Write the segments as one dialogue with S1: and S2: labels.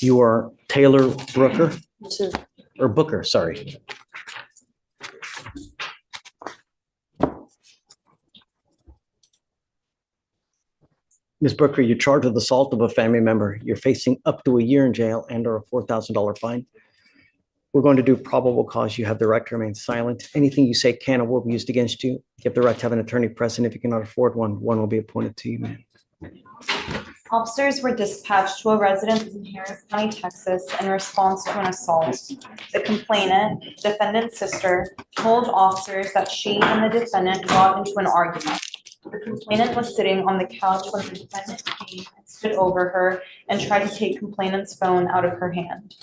S1: You are Taylor Brooker,
S2: Sure.
S1: or Booker, sorry. Ms. Brooker, you're charged with assault of a family member. You're facing up to a year in jail and or a $4,000 fine. We're going to do probable cause. You have the right to remain silent. Anything you say can or will be used against you. You have the right to have an attorney present. If you cannot afford one, one will be appointed to you, ma'am.
S3: Officers were dispatched to a residence in Harris County, Texas, in response to an assault. The complainant, defendant's sister, told officers that she and the defendant got into an argument. The complainant was sitting on the couch when the defendant came and stood over her and tried to take complainant's phone out of her hand.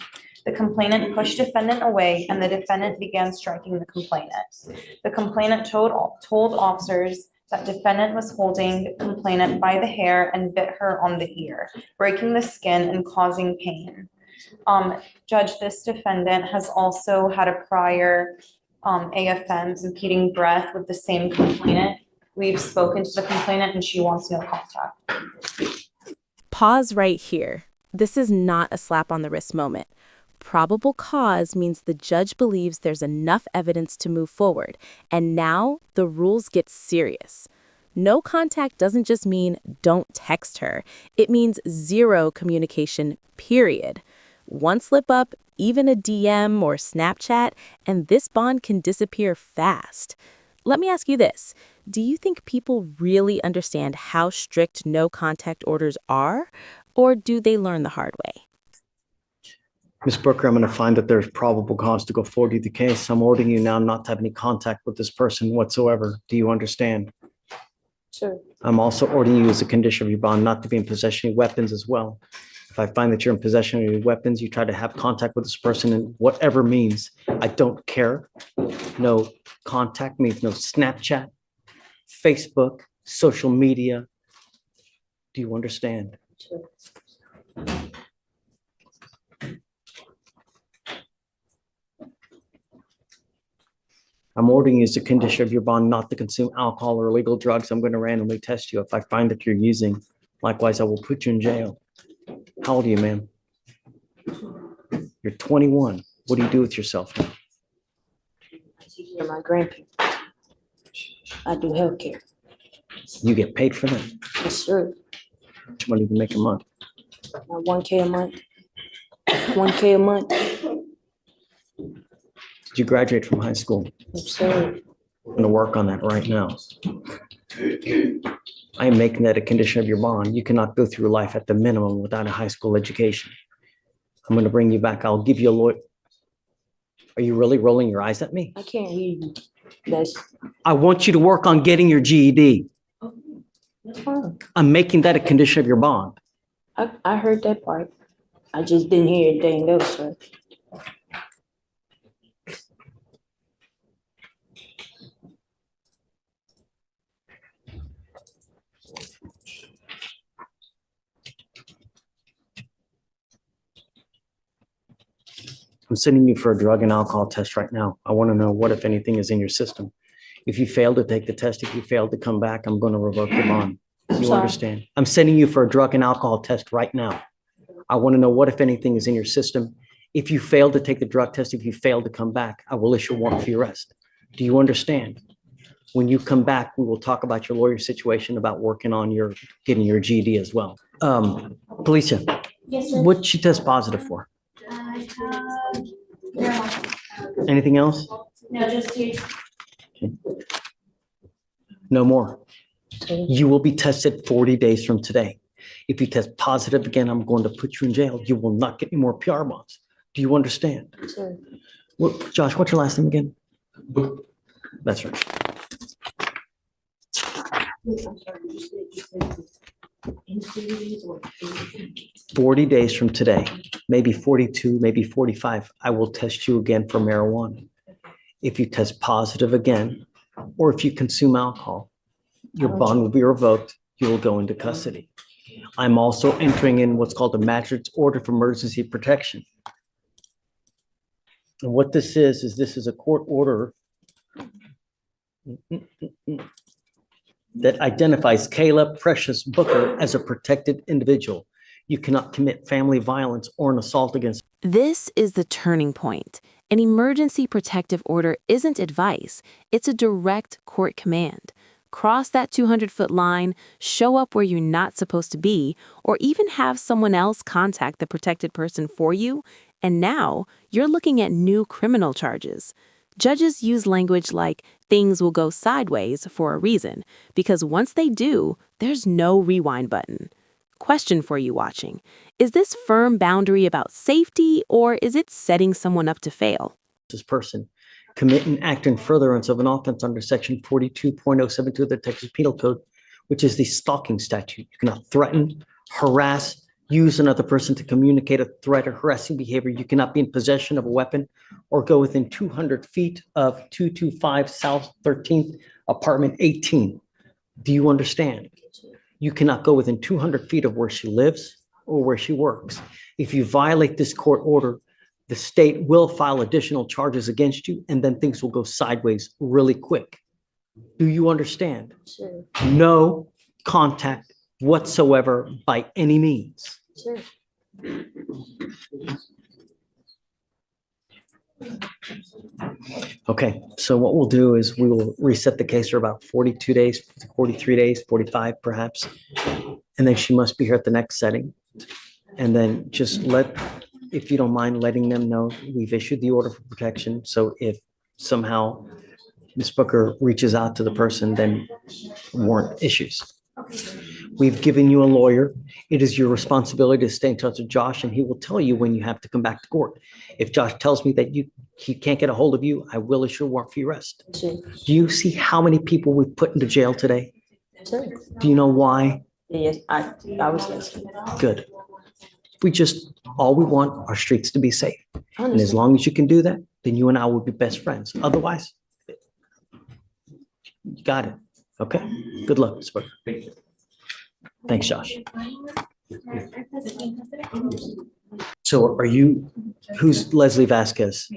S3: The complainant pushed defendant away and the defendant began striking the complainant. The complainant told officers that defendant was holding the complainant by the hair and bit her on the ear, breaking the skin and causing pain. Judge, this defendant has also had a prior AFM, impeding breath, with the same complainant. We've spoken to the complainant and she wants no contact.
S4: Pause right here. This is not a slap on the wrist moment. Probable cause means the judge believes there's enough evidence to move forward, and now the rules get serious. No contact doesn't just mean don't text her. It means zero communication, period. One slip up, even a DM or Snapchat, and this bond can disappear fast. Let me ask you this. Do you think people really understand how strict no contact orders are, or do they learn the hard way?
S1: Ms. Brooker, I'm going to find that there's probable cause to go forward with the case. I'm ordering you now not to have any contact with this person whatsoever. Do you understand?
S2: Sure.
S1: I'm also ordering you as a condition of your bond not to be in possession of weapons as well. If I find that you're in possession of your weapons, you try to have contact with this person in whatever means. I don't care. No contact means no Snapchat, Facebook, social media. Do you understand?
S2: Sure.
S1: I'm ordering you as a condition of your bond not to consume alcohol or illegal drugs. I'm going to randomly test you. If I find that you're using, likewise, I will put you in jail. How old are you, ma'am? You're 21. What do you do with yourself now?
S2: I take care of my grandparents. I do healthcare.
S1: You get paid for that?
S2: Yes, sir.
S1: How much money do you make a month?
S2: 1K a month. 1K a month.
S1: Did you graduate from high school?
S2: Yes, sir.
S1: I'm going to work on that right now. I am making that a condition of your bond. You cannot go through life at the minimum without a high school education. I'm going to bring you back. I'll give you a lawyer. Are you really rolling your eyes at me?
S2: I can't hear you. That's
S1: I want you to work on getting your GED.
S2: fine.
S1: I'm making that a condition of your bond.
S2: I heard that part. I just didn't hear anything else, sir.
S1: I'm sending you for a drug and alcohol test right now. I want to know what, if anything, is in your system. If you fail to take the test, if you fail to come back, I'm going to revoke your bond. You
S2: Sorry.
S1: understand? I'm sending you for a drug and alcohol test right now. I want to know what, if anything, is in your system. If you fail to take the drug test, if you fail to come back, I will issue a warrant for your arrest. Do you understand? When you come back, we will talk about your lawyer situation, about working on your getting your GED as well. Felicia,
S3: Yes, sir.
S1: what'd she test positive for? Anything else?
S3: No, just you.
S1: No more. You will be tested 40 days from today. If you test positive again, I'm going to put you in jail. You will not get any more PR bonds. Do you understand?
S2: Sir.
S1: Josh, what's your last name again? That's right.
S2: I'm sorry, you said in 2 days or
S1: 40 days from today, maybe 42, maybe 45, I will test you again for marijuana. If you test positive again, or if you consume alcohol, your bond will be revoked. You will go into custody. I'm also entering in what's called a magistrate's order for emergency protection. And what this is this is a court order that identifies Kayla Precious Booker as a protected individual. You cannot commit family violence or an assault against.
S4: This is the turning point. An emergency protective order isn't advice, it's a direct court command. Cross that 200-foot line, show up where you're not supposed to be, or even have someone else contact the protected person for you, and now you're looking at new criminal charges. Judges use language like things will go sideways for a reason, because once they do, there's no rewind button. Question for you watching. Is this firm boundary about safety, or is it setting someone up to fail?
S1: This person commit an act in furtherance of an offense under section 42.072 of the Texas Penal Code, which is the stalking statute. You cannot threaten, harass, use another person to communicate a threat or harassing behavior. You cannot be in possession of a weapon or go within 200 feet of 225 South 13th, apartment 18. Do you understand? You cannot go within 200 feet of where she lives or where she works. If you violate this court order, the state will file additional charges against you, and then things will go sideways really quick. Do you understand?
S2: Sure,
S1: No contact whatsoever by any means.
S2: sure.
S1: Okay, so what we'll do is we will reset the case for about 42 days, 43 days, 45 perhaps. And then she must be here at the next setting. And then just if you don't mind letting them know, we've issued the order for protection. So if somehow Ms. Booker reaches out to the person, then warrant issues. We've given you a lawyer. It is your responsibility to stay in touch with Josh, and he will tell you when you have to come back to court. If Josh tells me that he can't get a hold of you, I will issue a warrant for your arrest.
S2: Sure,
S1: Do you see how many people we've put into jail today?
S2: sure.
S1: Do you know why?
S2: Yes, I was listening.
S1: Good. All we want are streets to be safe.
S2: I
S1: And as
S2: understand.
S1: long as you can do that, then you and I will be best friends. Otherwise, you got it. Okay? Good luck, Ms. Booker. Thanks, Josh. So who's Leslie Vasquez?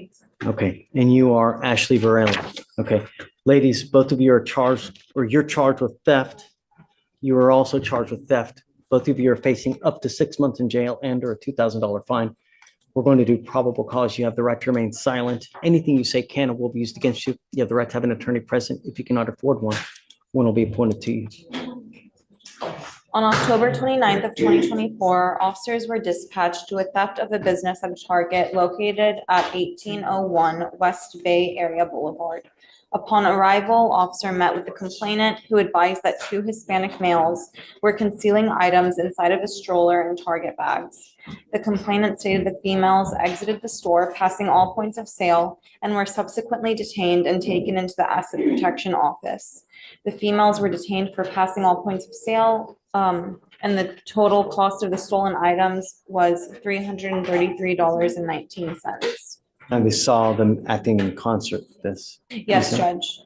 S1: Okay, and you are Ashley Varela. Okay, ladies, both of you are charged, or you're charged with theft. You are also charged with theft. Both of you are facing up to 6 months in jail and or a $2,000 fine. We're going to do probable cause. You have the right to remain silent. Anything you say can and will be used against you. You have the right to have an attorney present. If you cannot afford one will be appointed to you.
S3: On October 29th of 2024, officers were dispatched to a theft of a business at a Target located at 1801 West Bay Area Boulevard. Upon arrival, officer met with the complainant, who advised that two Hispanic males were concealing items inside of a stroller and Target bags. The complainant stated the females exited the store, passing all points of sale, and were subsequently detained and taken into the asset protection office. The females were detained for passing all points of sale, and the total cost of the stolen items was $333.19.
S1: And we saw them acting in concert with this.
S3: Yes,
S1: Okay.
S3: Judge.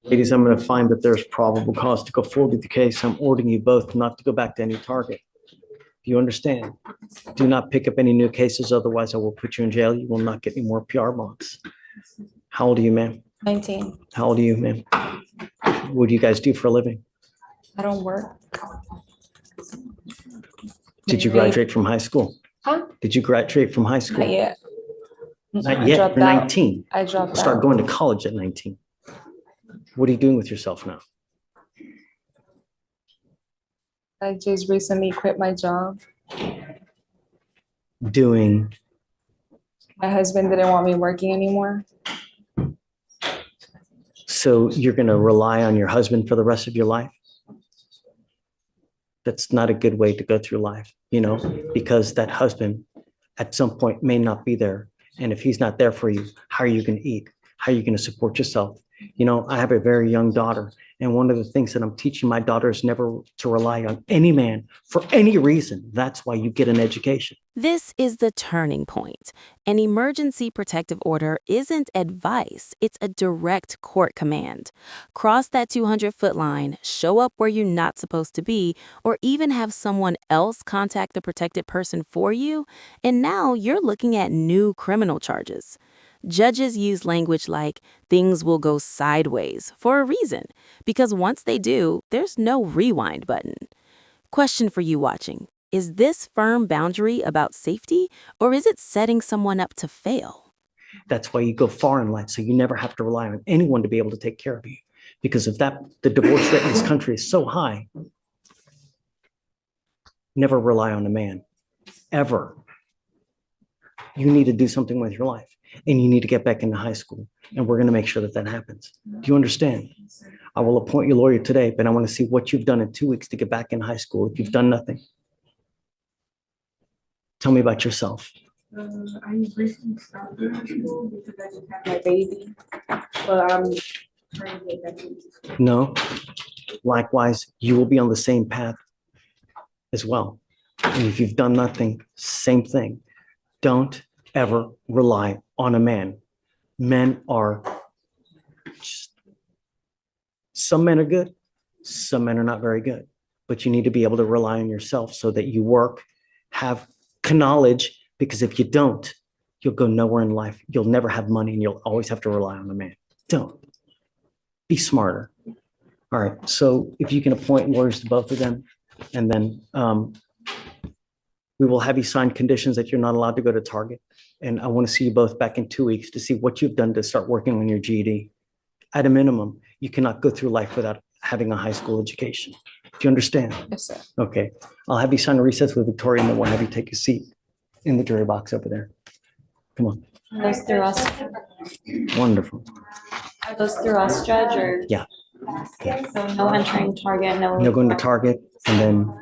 S1: Ladies, I'm going to find that there's probable cause to go forward with the case. I'm ordering you both not to go back to any Target. Do you understand? Do not pick up any new cases, otherwise I will put you in jail. You will not get any more PR bonds. How old are you, ma'am?
S2: 19.
S1: How old are you, ma'am? What do you guys do for a living?
S2: I don't work.
S1: Did you graduate from high school?
S2: Huh?
S1: Did you graduate from high school?
S2: Not yet.
S1: Not
S2: I
S1: yet.
S2: dropped
S1: You're
S2: out.
S1: 19.
S2: I dropped
S1: Start
S2: out.
S1: going to college at 19. What are you doing with yourself now?
S2: I just recently quit my job.
S1: Doing,
S2: My husband didn't want me working anymore.
S1: so you're going to rely on your husband for the rest of your life? That's not a good way to go through life, because that husband at some point may not be there. And if he's not there for you, how are you going to eat? How are you going to support yourself? I have a very young daughter, and one of the things that I'm teaching my daughter is never to rely on any man for any reason. That's why you get an education.
S4: This is the turning point. An emergency protective order isn't advice, it's a direct court command. Cross that 200-foot line, show up where you're not supposed to be, or even have someone else contact the protected person for you, and now you're looking at new criminal charges. Judges use language like things will go sideways for a reason, because once they do, there's no rewind button. Question for you watching. Is this firm boundary about safety, or is it setting someone up to fail?
S1: That's why you go far in life, so you never have to rely on anyone to be able to take care of you. Because of that, the divorce rate in this country is so high. Never rely on a man, ever. You need to do something with your life, and you need to get back into high school, and we're going to make sure that that happens. Do you understand? I will appoint your lawyer today, but I want to see what you've done in 2 weeks to get back in high school if you've done nothing. Tell me about yourself.
S2: I recently stopped high school because I just had my baby, but I'm trying to get back into school.
S1: No. Likewise, you will be on the same path as well. And if you've done nothing, same thing. Don't ever rely on a man. Men are just, some men are good, some men are not very good, but you need to be able to rely on yourself so that you work, have knowledge, because if you don't, you'll go nowhere in life. You'll never have money and you'll always have to rely on a man. Don't. Be smarter. All right. So if you can appoint lawyers to both of them, and then we will have you sign conditions that you're not allowed to go to Target. And I want to see you both back in 2 weeks to see what you've done to start working on your GED. At a minimum, you cannot go through life without having a high school education. Do you understand?
S2: Yes, sir.
S1: Okay. I'll have you sign a recess with Victoria, and then we'll have you take a seat in the jury box over there. Come on.
S3: Those through us,
S1: Wonderful.
S3: are those through us, Judge, or?
S1: Yeah.
S3: So no entering Target, no.
S1: You're going to Target, and then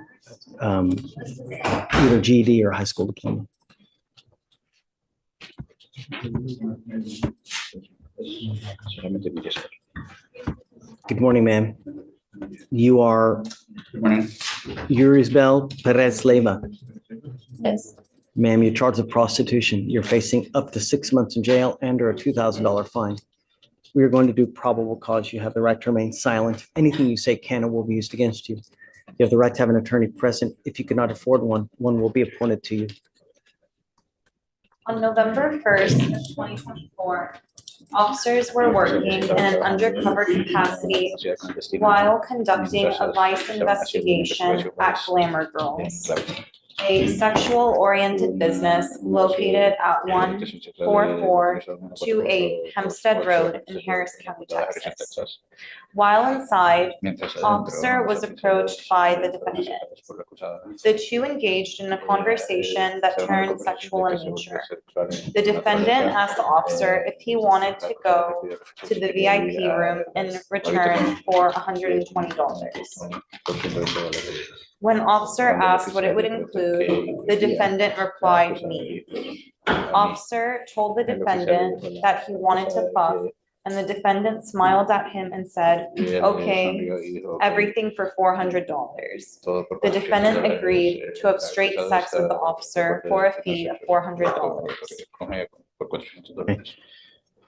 S1: either GED or high school diploma. Good morning, ma'am. You are Yurisbel Perez Leyva.
S2: Yes.
S1: Ma'am, you're charged with prostitution. You're facing up to 6 months in jail and or a $2,000 fine. We are going to do probable cause. You have the right to remain silent. Anything you say can and will be used against you. You have the right to have an attorney present. If you cannot afford one, one will be appointed to you.
S3: On November 1st, 2024, officers were working in an undercover capacity while conducting a vice investigation at Glamour Girls, a sexual-oriented business located at 14428 Hempstead Road in Harris County, Texas. While inside, officer was approached by the defendant. The two engaged in a conversation that turned sexual in nature. The defendant asked the officer if he wanted to go to the VIP room in return for $120. When officer asked what it would include, the defendant replied, "Me." Officer told the defendant that he wanted to fuck, and the defendant smiled at him and said, "Okay, everything for $400. The defendant agreed to have straight sex with the officer for a fee of $400.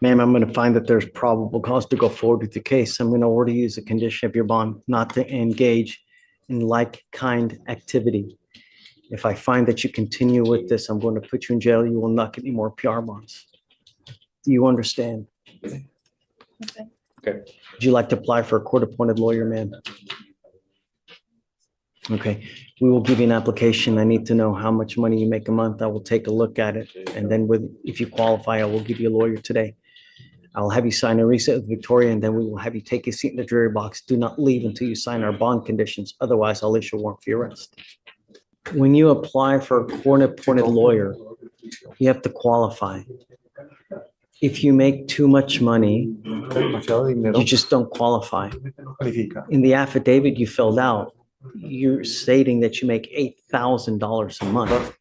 S1: Ma'am, I'm going to find that there's probable cause to go forward with the case. I'm going to order you as a condition of your bond not to engage in like-kind activity. If I find that you continue with this, I'm going to put you in jail. You will not get any more PR bonds. Do you understand?
S3: Okay.
S1: Would you like to apply for a court-appointed lawyer, ma'am? Okay, we will give you an application. I need to know how much money you make a month. I will take a look at it. And then if you qualify, I will give you a lawyer today. I'll have you sign a receipt with Victoria, and then we will have you take a seat in the jury box. Do not leave until you sign our bond conditions. Otherwise, I'll issue a warrant for your arrest. When you apply for a court-appointed lawyer, you have to qualify. If you make too much money, you just don't qualify. In the affidavit you filled out, you're stating that you make $8,000 a month.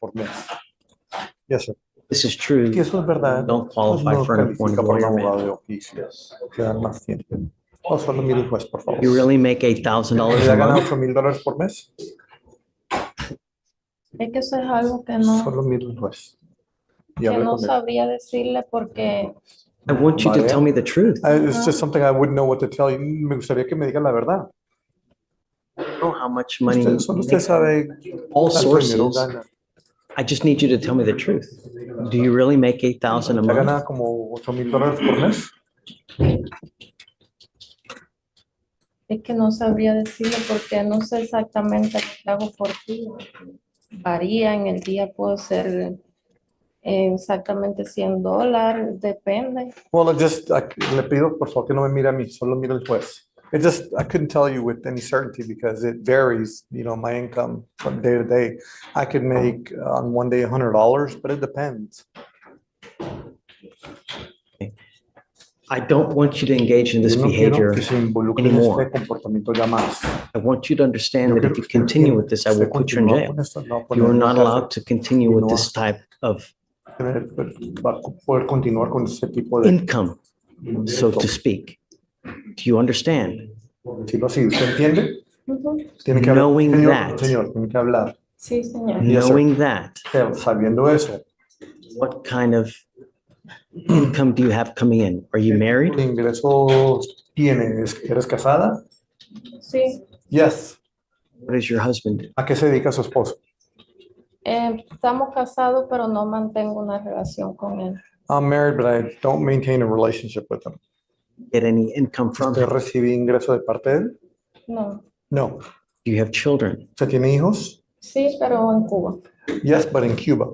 S5: Yes, sir.
S1: This is true.
S5: Si eso es verdad,
S1: Don't qualify
S5: no
S1: for an appointed
S5: califica para un
S1: lawyer,
S5: abogado
S1: man.
S5: de oficio. Quedan más tiempo. O solo mire el juez, por favor.
S1: You really make $8,000
S5: ¿Ya
S1: a
S5: gana
S1: month?
S5: $8,000 por mes?
S2: Es que eso es algo que no,
S5: Solo mire el juez. Y
S2: que
S5: hable
S2: no
S5: con él.
S2: sabría decirle porque
S1: I want you to tell me the truth.
S5: It's just something I wouldn't know what to tell you. Me gustaría que me diga la verdad.
S1: I know how much money you
S5: Solo usted
S1: make.
S5: sabe
S1: All
S5: cuánto dinero
S1: sources.
S5: gana.
S1: I just need you to tell me the truth. Do you really make 8,000 a
S5: ¿Ya
S1: month?
S5: gana como $8,000 por mes?
S2: es que no sabría decirle porque no sé exactamente lo que hago por ti.
S6: varía, en el día puede ser exactamente $100, depende.
S5: Well, le pido por favor que no me mire a mí, solo mire al juez. I couldn't tell you with any certainty because it varies, my income from day to day. I could make on one day $100, but it depends.
S1: I don't want you to engage in this
S5: Yo no quiero
S1: behavior
S5: que se involucre en
S1: anymore.
S5: este comportamiento ya más.
S1: I want you to understand
S5: Yo
S1: that
S5: quiero
S1: if you
S5: que usted
S1: continue with this, I will
S5: usted
S1: put you in
S5: continúa
S1: jail.
S5: con esto, lo va a
S1: You are
S5: poner en
S1: not
S5: la
S1: allowed
S5: cárcel.
S1: to continue
S5: Y
S1: with
S5: no
S1: this type of
S5: va a poder continuar con ese tipo de
S1: income, so to speak. Do you understand?
S5: decirlo así. ¿Usted entiende?
S6: Ujú.
S5: Tiene que hablar.
S1: Knowing
S5: Señor,
S1: that.
S5: señor, tiene que hablar.
S6: Sí, señor.
S5: Yes, sir.
S1: Knowing that,
S5: Sabiendo eso,
S1: what kind of income do you have coming in? Are you married?
S5: ¿qué ingresos tienes? ¿Eres casada?
S6: Sí.
S5: Yes.
S1: What does your husband do?
S5: ¿A qué se dedica su esposo?
S6: Estamos casados, pero no mantengo una relación con él.
S5: I'm married, but I don't maintain a relationship with him.
S1: Get any income from
S5: ¿Usted
S1: him?
S5: recibe ingreso de parte de él?
S6: No.
S5: No.
S1: Do you have children?
S5: ¿Usted tiene hijos?
S6: Sí, pero en Cuba.
S5: Yes, but in Cuba.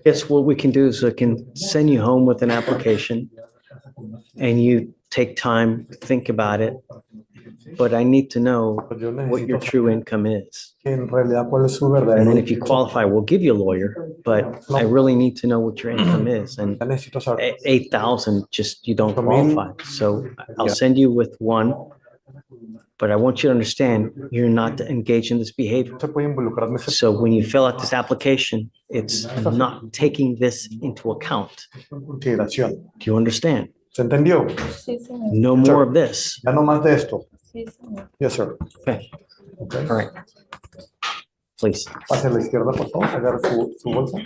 S1: Guess what we can do is I can send you home with an application and you take time, think about it. But I need to know
S5: Pues yo
S1: what your
S5: necesito
S1: true
S5: saber
S1: income is.
S5: en realidad cuál es su
S1: And
S5: verdadero
S1: then if you
S5: ingreso.
S1: qualify, we'll give you a lawyer, but I really need to know what your income is. And
S5: Ya necesito saber.
S1: 8,000, just you don't
S5: 8,000.
S1: qualify. So I'll
S5: Yeah.
S1: send you with one. But I want you to understand, you're not to engage in this behavior.
S5: No se puede involucrar en esa
S1: So when you fill out this application, it's not taking this into account.
S5: consideración.
S1: Do you understand?
S5: ¿Se entendió?
S6: Sí, señor.
S1: No more of this.
S5: Ya no más de esto.
S6: Sí, señor.
S5: Yes, sir.
S1: Okay,
S5: Okay.
S1: all right. Please.
S5: Pase a la izquierda, por favor. Agarre su bolsa.